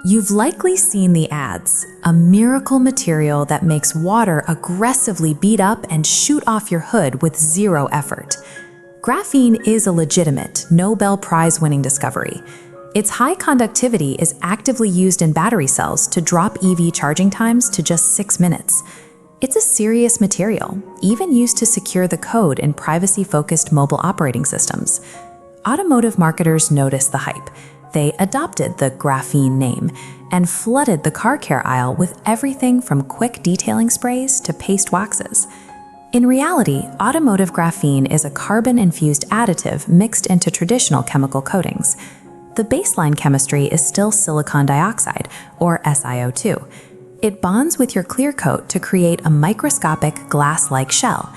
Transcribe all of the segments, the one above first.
You've likely seen the ads, a miracle material that makes water aggressively beat up and shoot off your hood with zero effort. Graphene is a legitimate, Nobel Prize-winning discovery. Its high conductivity is actively used in battery cells to drop EV charging times to just 6 minutes. It's a serious material, even used to secure the code in privacy-focused mobile operating systems. Automotive marketers noticed the hype. They adopted the Graphene name and flooded the car care aisle with everything from quick detailing sprays to paste waxes. In reality, automotive graphene is a carbon-infused additive mixed into traditional chemical coatings. The baseline chemistry is still silicon dioxide, or SiO2. It bonds with your clear coat to create a microscopic glass-like shell.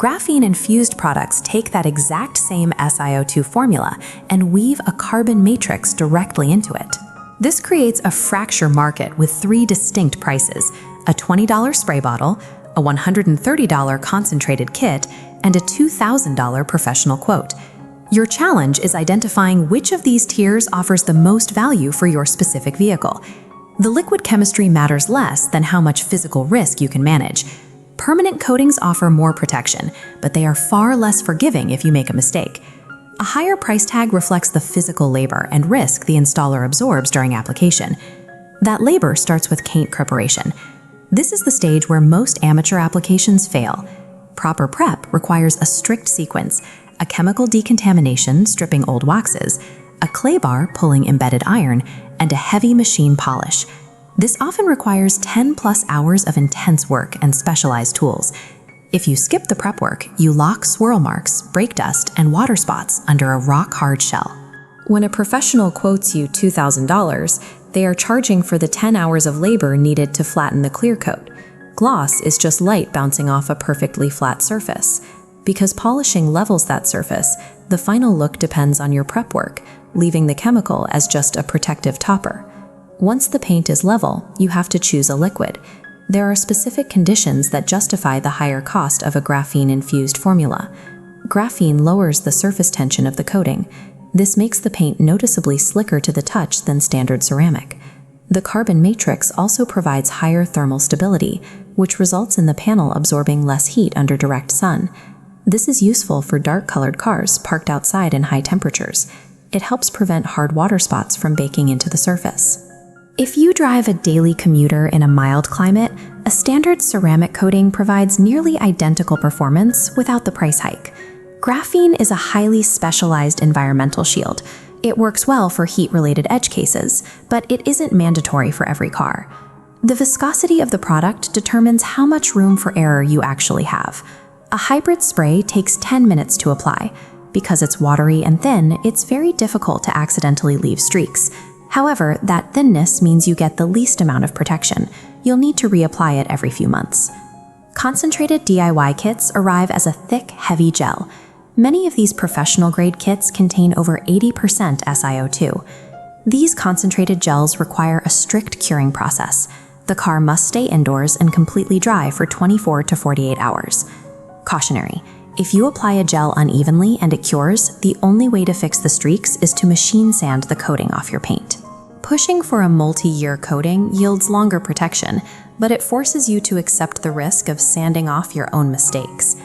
Graphene-infused products take that exact same SiO2 formula and weave a carbon matrix directly into it. This creates a fracture market with 3 distinct prices: a $20 spray bottle, a $130 concentrated kit, and a $2,000 professional quote. Your challenge is identifying which of these tiers offers the most value for your specific vehicle. The liquid chemistry matters less than how much physical risk you can manage. Permanent coatings offer more protection, but they are far less forgiving if you make a mistake. A higher price tag reflects the physical labor and risk the installer absorbs during application. That labor starts with paint preparation. This is the stage where most amateur applications fail. Proper prep requires a strict sequence: a chemical decontamination stripping old waxes, a clay bar pulling embedded iron, and a heavy machine polish. This often requires 10+ hours of intense work and specialized tools. If you skip the prep work, you lock swirl marks, brake dust, and water spots under a rock-hard shell. When a professional quotes you $2,000, they are charging for the 10 hours of labor needed to flatten the clear coat. Gloss is just light bouncing off a perfectly flat surface. Because polishing levels that surface, the final look depends on your prep work, leaving the chemical as just a protective topper. Once the paint is level, you have to choose a liquid. There are specific conditions that justify the higher cost of a graphene-infused formula. Graphene lowers the surface tension of the coating. This makes the paint noticeably slicker to the touch than standard ceramic. The carbon matrix also provides higher thermal stability, which results in the panel absorbing less heat under direct sun. This is useful for dark-colored cars parked outside in high temperatures. It helps prevent hard water spots from baking into the surface. If you drive a daily commuter in a mild climate, a standard ceramic coating provides nearly identical performance without the price hike. Graphene is a highly specialized environmental shield. It works well for heat-related edge cases, but it isn't mandatory for every car. The viscosity of the product determines how much room for error you actually have. A hybrid spray takes 10 minutes to apply. Because it's watery and thin, it's very difficult to accidentally leave streaks. However, that thinness means you get the least amount of protection. You'll need to reapply it every few months. Concentrated DIY kits arrive as a thick, heavy gel. Many of these professional-grade kits contain over 80% SiO2. These concentrated gels require a strict curing process. The car must stay indoors and completely dry for 24 to 48 hours. Cautionary: if you apply a gel unevenly and it cures, the only way to fix the streaks is to machine sand the coating off your paint. Pushing for a multi-year coating yields longer protection, but it forces you to accept the risk of sanding off your own mistakes.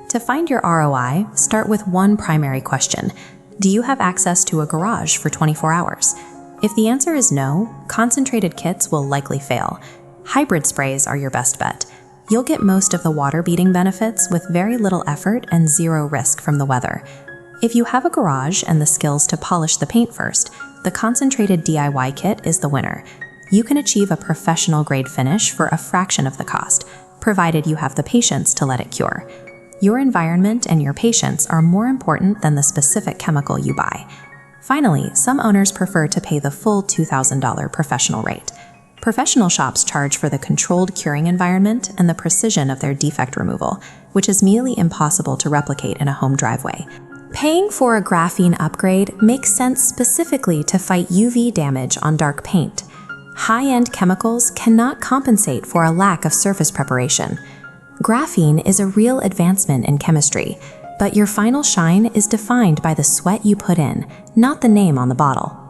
To find your ROI, start with one primary question: do you have access to a garage for 24 hours? If the answer is no, concentrated kits will likely fail. Hybrid sprays are your best bet. You'll get most of the water-beating benefits with very little effort and zero risk from the weather. If you have a garage and the skills to polish the paint first, the concentrated DIY kit is the winner. You can achieve a professional-grade finish for a fraction of the cost, provided you have the patience to let it cure. Your environment and your patience are more important than the specific chemical you buy. Finally, some owners prefer to pay the full $2,000 professional rate. Professional shops charge for the controlled curing environment and the precision of their defect removal, which is nearly impossible to replicate in a home driveway. Paying for a graphene upgrade makes sense specifically to fight UV damage on dark paint. High-end chemicals cannot compensate for a lack of surface preparation. Graphene is a real advancement in chemistry, but your final shine is defined by the sweat you put in, not the name on the bottle.